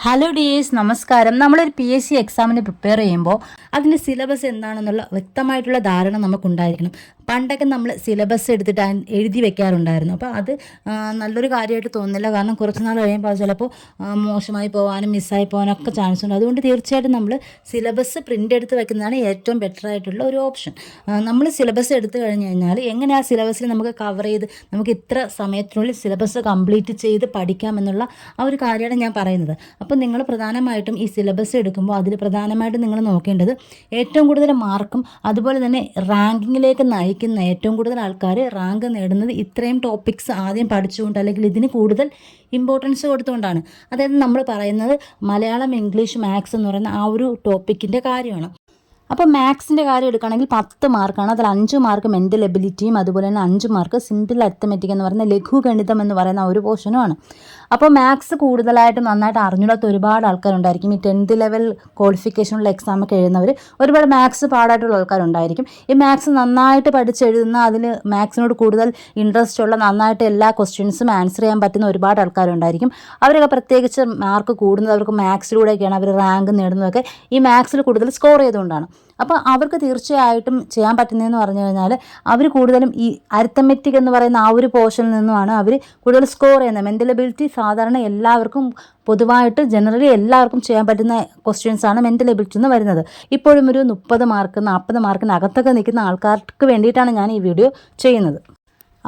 Hello dears, നമസ്കാരം. നമ്മളൊരു PSC എക്സാമിന് പ്രിപ്പയർ ചെയ്യുമ്പോൾ അതിൻ്റെ സിലബസ് എന്താണെന്നുള്ള വ്യക്തമായിട്ടുള്ള ധാരണ നമുക്കുണ്ടായിരിക്കണം. പണ്ടൊക്കെ നമ്മൾ സിലബസ് എടുത്തിട്ട് എഴുതി വെക്കാറുണ്ടായിരുന്നു. അപ്പോൾ അത് നല്ലൊരു കാര്യമായിട്ട് തോന്നുന്നില്ല. കാരണം കുറച്ച് നാൾ കഴിയുമ്പോൾ അത് ചിലപ്പോൾ മോശമായി പോകാനും മിസ്സായി പോകാനൊക്കെ ചാൻസ് ഉണ്ട്. അതുകൊണ്ട് തീർച്ചയായിട്ടും നമ്മൾ സിലബസ് പ്രിൻ്റ് എടുത്ത് വെക്കുന്നതാണ് ഏറ്റവും ബെറ്റർ ആയിട്ടുള്ള ഒരു ഓപ്ഷൻ. നമ്മൾ സിലബസ് എടുത്തു കഴിഞ്ഞ് കഴിഞ്ഞാൽ എങ്ങനെ ആ സിലബസിൽ നമുക്ക് കവർ ചെയ്ത് നമുക്ക് ഇത്ര സമയത്തിനുള്ളിൽ സിലബസ് കംപ്ലീറ്റ് ചെയ്ത് പഠിക്കാമെന്നുള്ള ആ ഒരു കാര്യമാണ് ഞാൻ പറയുന്നത്. അപ്പോൾ നിങ്ങൾ പ്രധാനമായിട്ടും ഈ സിലബസ് എടുക്കുമ്പോൾ അതിൽ പ്രധാനമായിട്ടും നിങ്ങൾ നോക്കേണ്ടത് ഏറ്റവും കൂടുതൽ മാർക്കും അതുപോലെ തന്നെ റാങ്കിങ്ങിലേക്ക് നയിക്കുന്ന ഏറ്റവും കൂടുതൽ ആൾക്കാർ റാങ്ക് നേടുന്നത് ഇത്രയും ടോപ്പിക്സ് ആദ്യം പഠിച്ചുകൊണ്ട് അല്ലെങ്കിൽ ഇതിന് കൂടുതൽ ഇമ്പോർട്ടൻസ് കൊടുത്തുകൊണ്ടാണ്. അതായത് നമ്മൾ പറയുന്നത് മലയാളം, ഇംഗ്ലീഷ്, മാത്സ് എന്ന് പറയുന്ന ആ ഒരു ടോപ്പിക്കിൻ്റെ കാര്യമാണ്. അപ്പോൾ മാത്സിൻ്റെ കാര്യം എടുക്കുകയാണെങ്കിൽ 10 മാർക്കാണ്. അതിൽ 5 മാർക്ക് മെൻ്റൽ എബിലിറ്റിയും അതുപോലെ തന്നെ 5 മാർക്ക് സിമ്പിൾ അരിത്തമെറ്റിക് എന്ന് പറയുന്ന ലഘുഗണിതം എന്ന് പറയുന്ന ഒരു പോർഷനുമാണ്. അപ്പോൾ മാത്സ് കൂടുതലായിട്ട് നന്നായിട്ട് അറിഞ്ഞിടാത്ത ഒരുപാട് ആൾക്കാരുണ്ടായിരിക്കും. ഈ 10th ലെവൽ ക്വാളിഫിക്കേഷനുള്ള എക്സാമൊക്കെ എഴുതുന്നവർ ഒരുപാട് മാത്സ് പാടായിട്ടുള്ള ആൾക്കാരുണ്ടായിരിക്കും. ഈ മാത്സ് നന്നായിട്ട് പഠിച്ചെഴുതുന്ന, അതിൽ മാത്സിനോട് കൂടുതൽ ഇൻട്രസ്റ്റ് ഉള്ള, നന്നായിട്ട് എല്ലാ ക്വസ്റ്റ്യൻസും ആൻസർ ചെയ്യാൻ പറ്റുന്ന ഒരുപാട് ആൾക്കാരുണ്ടായിരിക്കും. അവരൊക്കെ പ്രത്യേകിച്ച് മാർക്ക് കൂടുന്നത് അവർക്ക് മാത്സിലൂടെയൊക്കെയാണ് അവർ റാങ്ക് നേടുന്നതൊക്കെ ഈ മാത്സിൽ കൂടുതൽ സ്കോർ ചെയ്തുകൊണ്ടാണ്. അപ്പോൾ അവർക്ക് തീർച്ചയായിട്ടും ചെയ്യാൻ പറ്റുന്നതെന്ന് പറഞ്ഞു കഴിഞ്ഞാൽ അവർ കൂടുതലും ഈ അരിത്തമെറ്റിക് എന്ന് പറയുന്ന ആ ഒരു പോർഷനിൽ നിന്നുമാണ് അവർ കൂടുതൽ സ്കോർ ചെയ്യുന്നത്. മെൻ്റൽ എബിലിറ്റി സാധാരണ എല്ലാവർക്കും പൊതുവായിട്ട് ജനറലി എല്ലാവർക്കും ചെയ്യാൻ പറ്റുന്ന ക്വസ്റ്റ്യൻസാണ് മെൻ്റൽ എബിലിറ്റി എന്ന് വരുന്നത്. ഇപ്പോഴും ഒരു 30 മാർക്ക് 40 മാർക്കിനകത്തൊക്കെ നിൽക്കുന്ന ആൾക്കാർക്ക് വേണ്ടിയിട്ടാണ് ഞാൻ ഈ വീഡിയോ ചെയ്യുന്നത്.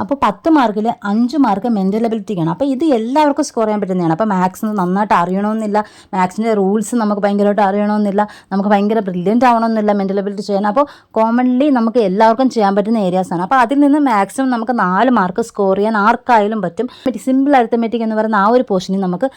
അപ്പോൾ 10 മാർക്കിൽ 5 മാർക്ക് മെൻ്റൽ എബിലിറ്റിക്കാണ്. അപ്പോൾ ഇത് എല്ലാവർക്കും സ്കോർ ചെയ്യാൻ പറ്റുന്നതാണ്. അപ്പോൾ മാത്സ് നന്നായിട്ട് അറിയണമെന്നില്ല, മാത്സിൻ്റെ റൂൾസ് നമുക്ക് ഭയങ്കരമായിട്ട് അറിയണമെന്നില്ല, നമുക്ക് ഭയങ്കര ബ്രില്യൻ്റ് ആവണമെന്നില്ല മെൻ്റൽ എബിലിറ്റി ചെയ്യാൻ. അപ്പോൾ കോമൺലി നമുക്ക് എല്ലാവർക്കും ചെയ്യാൻ പറ്റുന്ന ഏരിയാസാണ്. അപ്പോൾ അതിൽ നിന്ന് മാക്സിമം നമുക്ക് 4 മാർക്ക് സ്കോർ ചെയ്യാൻ ആർക്കായാലും പറ്റും. സിമ്പിൾ അരിത്തമെറ്റിക് എന്ന് പറയുന്ന ആ ഒരു പോർഷനിൽ നമുക്ക്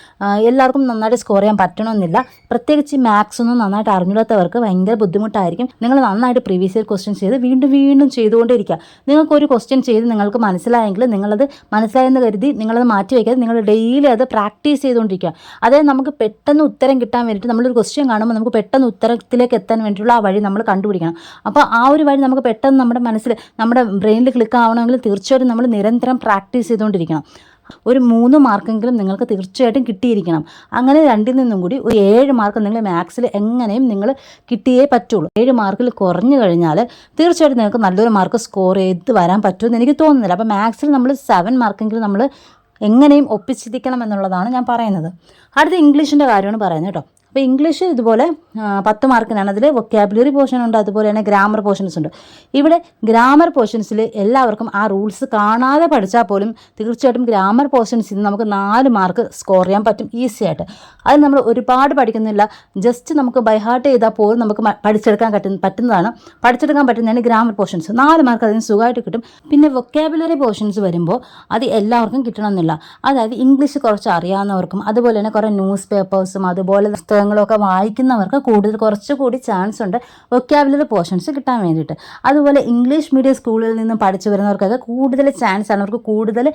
എല്ലാവർക്കും നന്നായിട്ട് സ്കോർ ചെയ്യാൻ പറ്റണമെന്നില്ല. പ്രത്യേകിച്ച് ഈ മാത്സ് ഒന്നും നന്നായിട്ട് അറിഞ്ഞിടാത്തവർക്ക് ഭയങ്കര ബുദ്ധിമുട്ടായിരിക്കും. നിങ്ങൾ നന്നായിട്ട് പ്രീവിയസ് ഇയർ ക്വസ്റ്റ്യൻ ചെയ്ത് വീണ്ടും വീണ്ടും ചെയ്തുകൊണ്ടിരിക്കുക. നിങ്ങൾക്കൊരു ക്വസ്റ്റ്യൻ ചെയ്ത് നിങ്ങൾക്ക് മനസ്സിലായെങ്കിൽ നിങ്ങളത് മനസ്സിലായെന്ന് കരുതി നിങ്ങളത് മാറ്റി വയ്ക്കാതെ നിങ്ങൾ ഡെയിലി അത് പ്രാക്ടീസ് ചെയ്തുകൊണ്ടിരിക്കുക. അതായത് നമുക്ക് പെട്ടെന്ന് ഉത്തരം കിട്ടാൻ വേണ്ടിയിട്ട് നമ്മളൊരു ക്വസ്റ്റ്യൻ കാണുമ്പോൾ നമുക്ക് പെട്ടെന്ന് ഉത്തരത്തിലേക്ക് എത്താൻ വേണ്ടിയിട്ടുള്ള ആ വഴി നമ്മൾ കണ്ടുപിടിക്കണം. അപ്പോൾ ആ ഒരു വഴി നമുക്ക് പെട്ടെന്ന് നമ്മുടെ മനസ്സിൽ നമ്മുടെ ബ്രെയിനിൽ ക്ലിക്ക് ആവണമെങ്കിൽ തീർച്ചയായിട്ടും നമ്മൾ നിരന്തരം പ്രാക്ടീസ് ചെയ്തുകൊണ്ടിരിക്കണം. ഒരു 3 മാർക്കെങ്കിലും നിങ്ങൾക്ക് തീർച്ചയായിട്ടും കിട്ടിയിരിക്കണം. അങ്ങനെ രണ്ടിൽ നിന്നും കൂടി ഒരു 7 മാർക്ക് നിങ്ങൾ മാത്സിൽ എങ്ങനെയും നിങ്ങൾ കിട്ടിയേ പറ്റുള്ളൂ. 7 മാർക്കിൽ കുറഞ്ഞു കഴിഞ്ഞാൽ തീർച്ചയായിട്ടും നിങ്ങൾക്ക് നല്ലൊരു മാർക്ക് സ്കോർ ചെയ്ത് വരാൻ പറ്റുമെന്ന് എനിക്ക് തോന്നുന്നില്ല. അപ്പോൾ മാത്സിൽ നമ്മൾ 7 മാർക്കെങ്കിലും നമ്മൾ എങ്ങനെയും ഒപ്പിച്ചിരിക്കണം എന്നുള്ളതാണ് ഞാൻ പറയുന്നത്. അടുത്ത ഇംഗ്ലീഷിൻ്റെ കാര്യമാണ് പറയുന്നത് കേട്ടോ. അപ്പോൾ ഇംഗ്ലീഷ് ഇതുപോലെ 10 മാർക്കിനാണ്. അതിൽ വൊക്കാബുലറി പോർഷൻ ഉണ്ട്, അതുപോലെ തന്നെ ഗ്രാമർ പോർഷൻസ് ഉണ്ട്. ഇവിടെ ഗ്രാമർ പോർഷൻസിൽ എല്ലാവർക്കും ആ റൂൾസ് കാണാതെ പഠിച്ചാൽ പോലും തീർച്ചയായിട്ടും ഗ്രാമർ പോർഷൻസിൽ നിന്ന് നമുക്ക് 4 മാർക്ക് സ്കോർ ചെയ്യാൻ പറ്റും ഈസി ആയിട്ട്. അത് നമ്മൾ ഒരുപാട് പഠിക്കുന്നില്ല, ജസ്റ്റ് നമുക്ക് ബൈ ഹാർട്ട് ചെയ്താൽ പോലും നമുക്ക് പഠിച്ചെടുക്കാൻ പറ്റുന്നതാണ്. പഠിച്ചെടുക്കാൻ പറ്റുന്നതാണ് ഗ്രാമർ പോർഷൻസ്. 4 മാർക്ക് അതിന് സുഖമായിട്ട് കിട്ടും. പിന്നെ വൊക്കാബുലറി പോർഷൻസ് വരുമ്പോൾ അത് എല്ലാവർക്കും കിട്ടണമെന്നില്ല. അതായത് ഇംഗ്ലീഷ് കുറച്ച് അറിയാവുന്നവർക്കും അതുപോലെ തന്നെ കുറേ ന്യൂസ് പേപ്പേഴ്സും അതുപോലെ പുസ്തകങ്ങളൊക്കെ വായിക്കുന്നവർക്ക് കുറച്ചുകൂടി ചാൻസ് ഉണ്ട് വൊക്കാബുലറി പോർഷൻസ് കിട്ടാൻ വേണ്ടിയിട്ട്. അതുപോലെ ഇംഗ്ലീഷ് മീഡിയം സ്കൂളിൽ നിന്നും പഠിച്ചു വരുന്നവർക്കൊക്കെ കൂടുതൽ ചാൻസ് ആണ്. അവർക്ക് കൂടുതൽ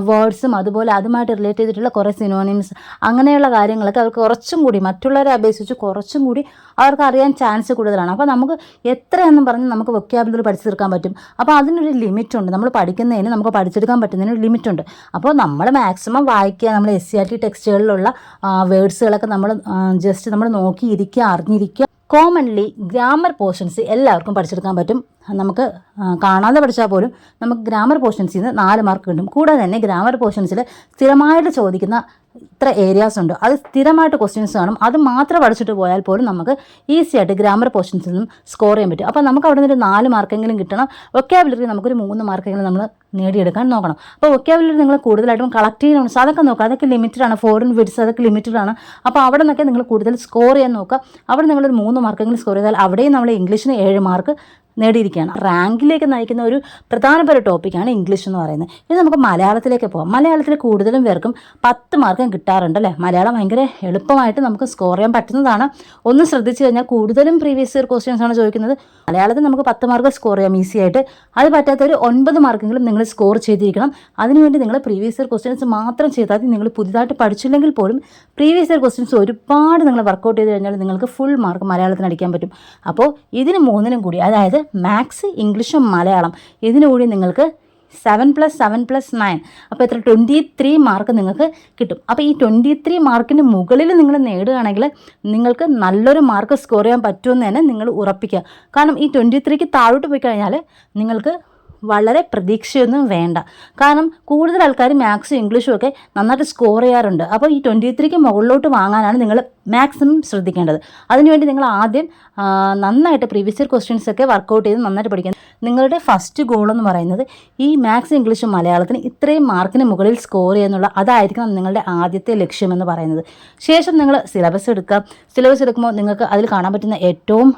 വേർഡ്സും അതുപോലെ അതുമായിട്ട് റിലേറ്റ് ചെയ്തിട്ടുള്ള കുറേ സിനോണിംസ് അങ്ങനെയുള്ള കാര്യങ്ങളൊക്കെ അവർക്ക് കുറച്ചും കൂടി മറ്റുള്ളവരെ അപേക്ഷിച്ച് കുറച്ചും കൂടി അവർക്ക് അറിയാൻ ചാൻസ് കൂടുതലാണ്. അപ്പോൾ നമുക്ക് എത്രയെന്നും പറഞ്ഞ് നമുക്ക് വൊക്കാബുലറി പഠിച്ചു തീർക്കാൻ പറ്റും. അപ്പോൾ അതിനൊരു ലിമിറ്റുണ്ട്. നമ്മൾ പഠിക്കുന്നതിന് നമുക്ക് പഠിച്ചെടുക്കാൻ പറ്റുന്നതിന് ഒരു ലിമിറ്റുണ്ട്. അപ്പോൾ നമ്മൾ മാക്സിമം വായിക്കുക, നമ്മൾ SCERT ടെക്സ്റ്റുകളിലുള്ള വേർഡ്സുകളൊക്കെ നമ്മൾ ജസ്റ്റ് നമ്മൾ നോക്കിയിരിക്കുക, അറിഞ്ഞിരിക്കുക. കോമൺലി ഗ്രാമർ പോർഷൻസ് എല്ലാവർക്കും പഠിച്ചെടുക്കാൻ പറ്റും. നമുക്ക് കാണാതെ പഠിച്ചാൽ പോലും നമുക്ക് ഗ്രാമർ പോർഷൻസിൽ നിന്ന് 4 മാർക്ക് കിട്ടും. കൂടാതെ തന്നെ ഗ്രാമർ പോർഷൻസിൽ സ്ഥിരമായിട്ട് ചോദിക്കുന്ന ഇത്ര ഏരിയാസ് ഉണ്ട്, അത് സ്ഥിരമായിട്ട് ക്വസ്റ്റ്യൻസ് കാണും. അത് മാത്രം പഠിച്ചിട്ട് പോയാൽ പോലും നമുക്ക് ഈസി ആയിട്ട് ഗ്രാമർ പോർഷൻസിൽ നിന്നും സ്കോർ ചെയ്യാൻ പറ്റും. അപ്പോൾ നമുക്ക് അവിടെ നിന്ന് ഒരു 4 മാർക്കെങ്കിലും കിട്ടണം. വൊക്കാബുലറി നമുക്കൊരു 3 മാർക്കെങ്കിലും നമ്മൾ നേടിയെടുക്കാൻ നോക്കണം. അപ്പോൾ വൊക്കാബുലറി നിങ്ങൾ കൂടുതലായിട്ടും കളക്ട് ചെയ്യണം. അതൊക്കെ നോക്കുക, അതൊക്കെ ലിമിറ്റഡ് ആണ്. ഫോറിൻ വേർഡ്സ് അതൊക്കെ ലിമിറ്റഡ് ആണ്. അപ്പോൾ അവിടെ നിന്നൊക്കെ നിങ്ങൾ കൂടുതൽ സ്കോർ ചെയ്യാൻ നോക്കുക. അവിടെ നിങ്ങളൊരു 3 മാർക്കെങ്കിലും സ്കോർ ചെയ്താൽ അവിടെയും നമ്മൾ ഇംഗ്ലീഷിന് 7 മാർക്ക് നേടിയിരിക്കുകയാണ്. റാങ്കിലേക്ക് നയിക്കുന്ന ഒരു പ്രധാനപ്പെട്ട ടോപ്പിക്കാണ് ഇംഗ്ലീഷ് എന്ന് പറയുന്നത്. ഇനി നമുക്ക് മലയാളത്തിലേക്ക് പോകാം. മലയാളത്തിൽ കൂടുതലും പേർക്കും 10 മാർക്കും കിട്ടാറുണ്ട് അല്ലേ. മലയാളം ഭയങ്കര എളുപ്പമായിട്ട് നമുക്ക് സ്കോർ ചെയ്യാൻ പറ്റുന്നതാണ്. ഒന്ന് ശ്രദ്ധിച്ചു കഴിഞ്ഞാൽ കൂടുതലും പ്രീവിയസ് ഇയർ ക്വസ്റ്റ്യൻസ് ആണ് ചോദിക്കുന്നത്. മലയാളത്തിൽ നമുക്ക് 10 മാർക്ക് സ്കോർ ചെയ്യാം ഈസി ആയിട്ട്. അത് പറ്റാത്തൊരു 9 മാർക്കെങ്കിലും നിങ്ങൾ സ്കോർ ചെയ്തിരിക്കണം. അതിനുവേണ്ടി നിങ്ങൾ പ്രീവിയസ് ഇയർ ക്വസ്റ്റ്യൻസ് മാത്രം ചെയ്താൽ നിങ്ങൾ പുതിയതായിട്ട് പഠിച്ചില്ലെങ്കിൽ പോലും പ്രീവിയസ് ഇയർ ക്വസ്റ്റ്യൻസ് ഒരുപാട് നിങ്ങൾ വർക്കൗട്ട് ചെയ്ത് കഴിഞ്ഞാൽ നിങ്ങൾക്ക് ഫുൾ മാർക്ക് മലയാളത്തിന് അടിക്കാൻ പറ്റും. അപ്പോൾ ഇതിന് 3നും കൂടി, അതായത് മാത്സ്, ഇംഗ്ലീഷും മലയാളം, ഇതിനുകൂടി നിങ്ങൾക്ക് 7+7+9 അപ്പോൾ എത്ര 23 മാർക്ക് നിങ്ങൾക്ക് കിട്ടും. അപ്പോൾ ഈ 23 മാർക്കിന് മുകളിൽ നിങ്ങൾ നേടുകയാണെങ്കിൽ നിങ്ങൾക്ക് നല്ലൊരു മാർക്ക് സ്കോർ ചെയ്യാൻ പറ്റുമെന്ന് തന്നെ നിങ്ങൾ ഉറപ്പിക്കുക. കാരണം ഈ 23ക്ക് താഴോട്ട് പോയി കഴിഞ്ഞാൽ നിങ്ങൾക്ക് വളരെ പ്രതീക്ഷയൊന്നും വേണ്ട. കാരണം കൂടുതൽ ആൾക്കാർ മാത്സും ഇംഗ്ലീഷും ഒക്കെ നന്നായിട്ട് സ്കോർ ചെയ്യാറുണ്ട്. അപ്പോൾ ഈ 23ക്ക് മുകളിലോട്ട് വാങ്ങാനാണ് നിങ്ങൾ മാക്സിമം ശ്രദ്ധിക്കേണ്ടത്. അതിനുവേണ്ടി നിങ്ങൾ ആദ്യം നന്നായിട്ട് പ്രീവിയസ് ഇയർ ക്വസ്റ്റ്യൻസ് ഒക്കെ വർക്കൗട്ട് ചെയ്ത് നന്നായിട്ട് പഠിക്കുക. നിങ്ങളുടെ ഫസ്റ്റ് ഗോൾ എന്ന് പറയുന്നത് ഈ മാത്സ് ഇംഗ്ലീഷും മലയാളത്തിന് ഇത്രയും മാർക്കിന് മുകളിൽ സ്കോർ ചെയ്യുന്നുള്ള അതായിരിക്കണം നിങ്ങളുടെ ആദ്യത്തെ ലക്ഷ്യമെന്ന് പറയുന്നത്. ശേഷം നിങ്ങൾ സിലബസ് എടുക്കുക. സിലബസ് എടുക്കുമ്പോൾ നിങ്ങൾക്ക് അതിൽ കാണാൻ പറ്റുന്ന ഏറ്റവും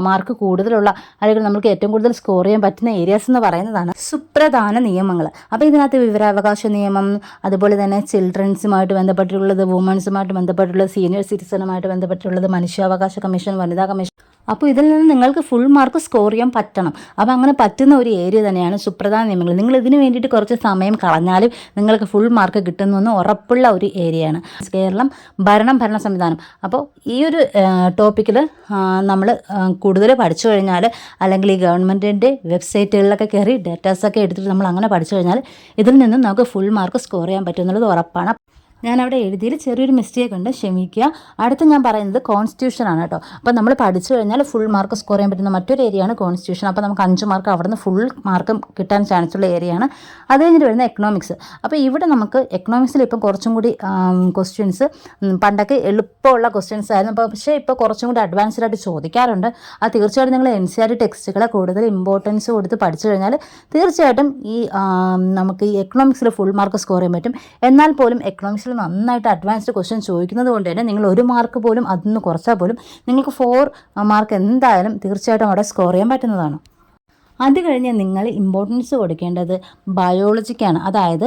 മാർക്ക് കൂടുതലുള്ള അല്ലെങ്കിൽ നമുക്ക് ഏറ്റവും കൂടുതൽ സ്കോർ ചെയ്യാൻ പറ്റുന്ന ഏരിയാസ് എന്ന് പറയുന്നതാണ് സുപ്രധാന നിയമങ്ങൾ. അപ്പോൾ ഇതിനകത്ത് വിവരാവകാശ നിയമം, അതുപോലെ തന്നെ ചിൽഡ്രൻസുമായിട്ട് ബന്ധപ്പെട്ടുള്ളത്, വുമൻസുമായിട്ട് ബന്ധപ്പെട്ടുള്ളത്, സീനിയർ സിറ്റിസണുമായിട്ട് ബന്ധപ്പെട്ടുള്ളത്, മനുഷ്യാവകാശ കമ്മീഷൻ, വനിതാ കമ്മീഷൻ. അപ്പോൾ ഇതിൽ നിന്ന് നിങ്ങൾക്ക് ഫുൾ മാർക്ക് സ്കോർ ചെയ്യാൻ പറ്റണം. അപ്പോൾ അങ്ങനെ പറ്റുന്ന ഒരു ഏരിയ തന്നെയാണ് സുപ്രധാന നിയമങ്ങൾ. നിങ്ങൾ ഇതിന് വേണ്ടിയിട്ട് കുറച്ച് സമയം കളഞ്ഞാലും നിങ്ങൾക്ക് ഫുൾ മാർക്ക് കിട്ടുമെന്ന് ഉറപ്പുള്ള ഒരു ഏരിയയാണ് കേരളം ഭരണ സംവിധാനം. അപ്പോൾ ഈ ഒരു ടോപ്പിക്കിൽ നമ്മൾ കൂടുതൽ പഠിച്ചു കഴിഞ്ഞാൽ, അല്ലെങ്കിൽ ഈ ഗവൺമെൻറ്റിൻ്റെ വെബ്സൈറ്റുകളിലൊക്കെ കയറി ഡേറ്റാസൊക്കെ എടുത്തിട്ട് നമ്മൾ അങ്ങനെ പഠിച്ചു കഴിഞ്ഞാൽ ഇതിൽ നിന്നും നമുക്ക് ഫുൾ മാർക്ക് സ്കോർ ചെയ്യാൻ പറ്റുമെന്നുള്ളത് ഉറപ്പാണ്. ഞാനവിടെ എഴുതിയിൽ ചെറിയൊരു മിസ്റ്റേക്ക് ഉണ്ട്, ക്ഷമിക്കുക. അടുത്ത് ഞാൻ പറയുന്നത് കോൺസ്റ്റിറ്റ്യൂഷനാണ് കേട്ടോ. അപ്പോൾ നമ്മൾ പഠിച്ചു കഴിഞ്ഞാൽ ഫുൾ മാർക്ക് സ്കോർ ചെയ്യാൻ പറ്റുന്ന മറ്റൊരു ഏരിയയാണ് കോൺസ്റ്റിറ്റ്യൂഷൻ. അപ്പോൾ നമുക്ക് 5 മാർക്ക് അവിടെ നിന്ന് ഫുൾ മാർക്കും കിട്ടാൻ ചാൻസുള്ള ഏരിയയാണ്. അത് കഴിഞ്ഞിട്ട് വരുന്ന എക്കണോമിക്സ്. അപ്പോൾ ഇവിടെ നമുക്ക് എക്കണോമിക്സിൽ ഇപ്പം കുറച്ചും കൂടി ക്വസ്റ്റ്യൻസ്, പണ്ടൊക്കെ എളുപ്പമുള്ള ക്വസ്റ്റ്യൻസ് ആയിരുന്നു, അപ്പോൾ പക്ഷേ ഇപ്പോൾ കുറച്ചും കൂടി അഡ്വാൻസ്ഡ് ആയിട്ട് ചോദിക്കാറുണ്ട്. അത് തീർച്ചയായിട്ടും നിങ്ങൾ NCERT ടെക്സ്റ്റുകളെ കൂടുതൽ ഇമ്പോർട്ടൻസ് കൊടുത്ത് പഠിച്ചു കഴിഞ്ഞാൽ തീർച്ചയായിട്ടും ഈ നമുക്ക് ഈ എക്കണോമിക്സിൽ ഫുൾ മാർക്ക് സ്കോർ ചെയ്യാൻ പറ്റും. എന്നാൽ പോലും എക്കണോമിക്സിൽ നന്നായിട്ട് അഡ്വാൻസ്ഡ് ക്വസ്റ്റ്യൻ ചോദിക്കുന്നത് കൊണ്ട് തന്നെ നിങ്ങൾ 1 മാർക്ക് പോലും അതിൽ കുറച്ചാൽ പോലും നിങ്ങൾക്ക് 4 മാർക്ക് എന്തായാലും തീർച്ചയായിട്ടും അവിടെ സ്കോർ ചെയ്യാൻ പറ്റുന്നതാണ്. അത് കഴിഞ്ഞ് നിങ്ങൾ ഇമ്പോർട്ടൻസ് കൊടുക്കേണ്ടത് ബയോളജിക്കാണ്. അതായത്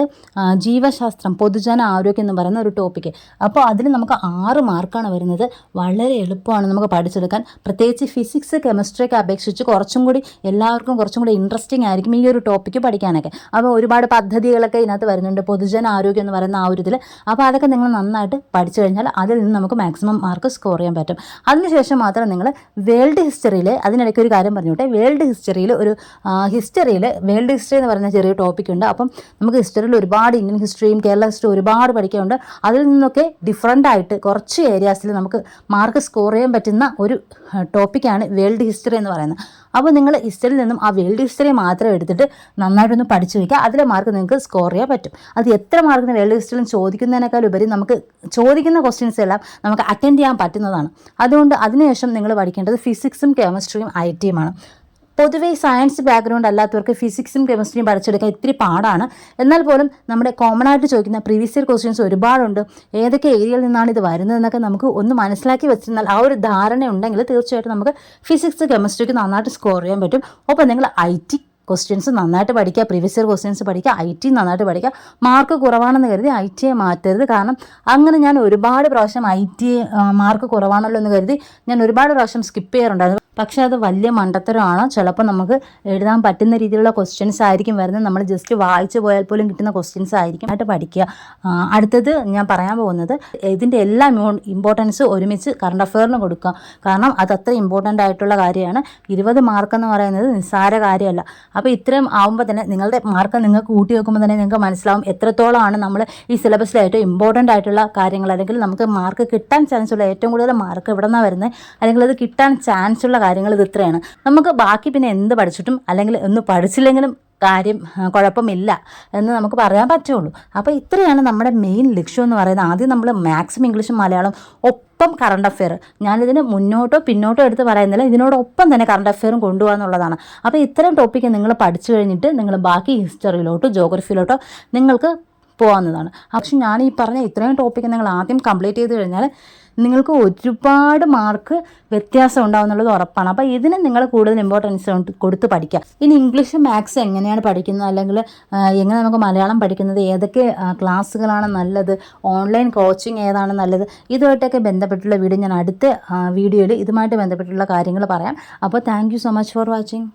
ജീവശാസ്ത്രം, പൊതുജന ആരോഗ്യം എന്ന് പറയുന്ന ഒരു ടോപ്പിക്ക്. അപ്പോൾ അതിൽ നമുക്ക് 6 മാർക്കാണ് വരുന്നത്. വളരെ എളുപ്പമാണ് നമുക്ക് പഠിച്ചെടുക്കാൻ. പ്രത്യേകിച്ച് ഫിസിക്സ്, കെമിസ്ട്രിയൊക്കെ അപേക്ഷിച്ച് കുറച്ചും കൂടി എല്ലാവർക്കും കുറച്ചും കൂടി ഇൻട്രസ്റ്റിംഗ് ആയിരിക്കും ഈ ഒരു ടോപ്പിക്ക് പഠിക്കാനൊക്കെ. അപ്പോൾ ഒരുപാട് പദ്ധതികളൊക്കെ ഇതിനകത്ത് വരുന്നുണ്ട്, പൊതുജന ആരോഗ്യം എന്ന് പറയുന്ന ആ ഒരു ഇതിൽ. അപ്പോൾ അതൊക്കെ നിങ്ങൾ നന്നായിട്ട് പഠിച്ചു കഴിഞ്ഞാൽ അതിൽ നിന്ന് നമുക്ക് മാക്സിമം മാർക്ക് സ്കോർ ചെയ്യാൻ പറ്റും. അതിനുശേഷം മാത്രം നിങ്ങൾ വേൾഡ് ഹിസ്റ്ററിയിൽ, അതിനിടയ്ക്ക് ഒരു കാര്യം പറഞ്ഞോട്ടെ, വേൾഡ് ഹിസ്റ്ററിയിൽ വേൾഡ് ഹിസ്റ്ററി എന്ന് പറയുന്ന ചെറിയ ടോപ്പിക് ഉണ്ട്. അപ്പം നമുക്ക് ഹിസ്റ്ററിയിൽ ഒരുപാട് ഇന്ത്യൻ ഹിസ്റ്ററിയും കേരള ഹിസ്റ്ററിയും ഒരുപാട് പഠിക്കാനുണ്ട്. അതിൽ നിന്നൊക്കെ ഡിഫറൻ്റ് ആയിട്ട് കുറച്ച് ഏരിയാസിൽ നമുക്ക് മാർക്ക് സ്കോർ ചെയ്യാൻ പറ്റുന്ന ഒരു ടോപ്പിക്കാണ് വേൾഡ് ഹിസ്റ്ററി എന്ന് പറയുന്നത്. അപ്പോൾ നിങ്ങൾ ഹിസ്റ്ററിയിൽ നിന്നും ആ വേൾഡ് ഹിസ്റ്ററി മാത്രം എടുത്തിട്ട് നന്നായിട്ടൊന്ന് പഠിച്ചു വയ്ക്കുക. അതിലെ മാർക്ക് നിങ്ങൾക്ക് സ്കോർ ചെയ്യാൻ പറ്റും. അത് എത്ര മാർക്കിന് വേൾഡ് ഹിസ്റ്ററിയിൽ ചോദിക്കുന്നതിനേക്കാൾ ഉപരി നമുക്ക് ചോദിക്കുന്ന ക്വസ്റ്റ്യൻസ് എല്ലാം നമുക്ക് അറ്റൻഡ് ചെയ്യാൻ പറ്റുന്നതാണ്. അതുകൊണ്ട് അതിനുശേഷം നിങ്ങൾ പഠിക്കേണ്ടത് ഫിസിക്സും കെമിസ്ട്രിയും IT-യുമാണ്. പൊതുവേ സയൻസ് ബാക്ക്ഗ്രൗണ്ട് അല്ലാത്തവർക്ക് ഫിസിക്സും കെമിസ്ട്രിയും പഠിച്ചെടുക്കാൻ ഇത്തിരി പാടാണ്. എന്നാൽ പോലും നമ്മുടെ കോമൺ ആയിട്ട് ചോദിക്കുന്ന പ്രീവിയസ് ഇയർ ക്വസ്റ്റ്യൻസ് ഒരുപാടുണ്ട്. ഏതൊക്കെ ഏരിയയിൽ നിന്നാണ് ഇത് വരുന്നതെന്നൊക്കെ നമുക്ക് ഒന്ന് മനസ്സിലാക്കി വെച്ചിരുന്നാൽ, ആ ഒരു ധാരണ ഉണ്ടെങ്കിൽ തീർച്ചയായിട്ടും നമുക്ക് ഫിസിക്സ് കെമിസ്ട്രിക്ക് നന്നായിട്ട് സ്കോർ ചെയ്യാൻ പറ്റും. ഒപ്പം നിങ്ങൾ IT ക്വസ്റ്റ്യൻസ് നന്നായിട്ട് പഠിക്കുക, പ്രീവിയസ് ഇയർ ക്വസ്റ്റ്യൻസ് പഠിക്കുക, IT നന്നായിട്ട് പഠിക്കുക. മാർക്ക് കുറവാണെന്ന് കരുതി IT-യെ മാറ്റരുത്. കാരണം അങ്ങനെ ഞാൻ ഒരുപാട് പ്രാവശ്യം IT മാർക്ക് കുറവാണല്ലോ എന്ന് കരുതി ഞാൻ ഒരുപാട് പ്രാവശ്യം സ്കിപ്പ് ചെയ്യാറുണ്ടായിരുന്നു. പക്ഷേ അത് വലിയ മണ്ടത്തരമാണ്. ചിലപ്പോൾ നമുക്ക് എഴുതാൻ പറ്റുന്ന രീതിയിലുള്ള ക്വസ്റ്റ്യൻസ് ആയിരിക്കും വരുന്നത്. നമ്മൾ ജസ്റ്റ് വായിച്ച് പോയാൽ പോലും കിട്ടുന്ന ക്വസ്റ്റ്യൻസ് ആയിരിക്കും. ആയിട്ട് പഠിക്കുക. അടുത്തത് ഞാൻ പറയാൻ പോകുന്നത്, ഇതിൻ്റെ എല്ലാ ഇമ്പോർട്ടൻസ് ഒരുമിച്ച് കറണ്ട് അഫെയറിന് കൊടുക്കുക. കാരണം അത് അത്ര ഇമ്പോർട്ടൻ്റ് ആയിട്ടുള്ള കാര്യമാണ്. 20 മാർക്ക് എന്ന് പറയുന്നത് നിസ്സാര കാര്യമല്ല. അപ്പോൾ ഇത്രയും ആകുമ്പോൾ തന്നെ നിങ്ങളുടെ മാർക്ക് നിങ്ങൾക്ക് കൂട്ടി വെക്കുമ്പോൾ തന്നെ നിങ്ങൾക്ക് മനസ്സിലാവും എത്രത്തോളമാണ് നമ്മൾ ഈ സിലബസിൽ ഏറ്റവും ഇമ്പോർട്ടൻ്റ് ആയിട്ടുള്ള കാര്യങ്ങൾ, അല്ലെങ്കിൽ നമുക്ക് മാർക്ക് കിട്ടാൻ ചാൻസ് ഉള്ള ഏറ്റവും കൂടുതൽ മാർക്ക് എവിടെ നിന്നാണ് വരുന്നത്, അല്ലെങ്കിൽ അത് കിട്ടാൻ ചാൻസ് ഉള്ള കാര്യങ്ങൾ ഇത് ഇത്രയാണ്. നമുക്ക് ബാക്കി പിന്നെ എന്ത് പഠിച്ചിട്ടും അല്ലെങ്കിൽ ഒന്ന് പഠിച്ചില്ലെങ്കിലും കാര്യം കുഴപ്പമില്ല എന്ന് നമുക്ക് പറയാൻ പറ്റുള്ളൂ. അപ്പോൾ ഇത്രയാണ് നമ്മുടെ മെയിൻ ലക്ഷ്യം എന്ന് പറയുന്നത്. ആദ്യം നമ്മൾ മാത്സും ഇംഗ്ലീഷും മലയാളം ഒപ്പം കറണ്ട് അഫെയർ, ഞാനിതിന് മുന്നോട്ടോ പിന്നോട്ടോ എടുത്ത് പറയുന്നില്ല, ഇതിനോടൊപ്പം തന്നെ കറണ്ട് അഫെയറും കൊണ്ടുപോകുക എന്നുള്ളതാണ്. അപ്പോൾ ഇത്തരം ടോപ്പിക്ക് നിങ്ങൾ പഠിച്ചു കഴിഞ്ഞിട്ട് നിങ്ങൾ ബാക്കി ഹിസ്റ്ററിയിലോട്ടോ ജോഗ്രഫിയിലോട്ടോ നിങ്ങൾക്ക് പോകാവുന്നതാണ്. പക്ഷെ ഞാൻ ഈ പറഞ്ഞ ഇത്രയും ടോപ്പിക്ക് നിങ്ങൾ ആദ്യം കംപ്ലീറ്റ് ചെയ്ത് കഴിഞ്ഞാൽ നിങ്ങൾക്ക് ഒരുപാട് മാർക്ക് വ്യത്യാസം ഉണ്ടാവും എന്നുള്ളത് ഉറപ്പാണ്. അപ്പോൾ ഇതിന് നിങ്ങൾ കൂടുതൽ ഇമ്പോർട്ടൻസ് കൊടുത്ത് പഠിക്കുക. ഇനി ഇംഗ്ലീഷ് മാത്സ് എങ്ങനെയാണ് പഠിക്കുന്നത്, അല്ലെങ്കിൽ എങ്ങനെ നമുക്ക് മലയാളം പഠിക്കുന്നത്, ഏതൊക്കെ ക്ലാസ്സുകളാണ് നല്ലത്, ഓൺലൈൻ കോച്ചിങ് ഏതാണ് നല്ലത്, ഇതുമായിട്ടൊക്കെ ബന്ധപ്പെട്ടുള്ള വീഡിയോ ഞാൻ അടുത്ത വീഡിയോയിൽ ഇതുമായിട്ട് ബന്ധപ്പെട്ടുള്ള കാര്യങ്ങൾ പറയാം. അപ്പോൾ thank you so much for watching.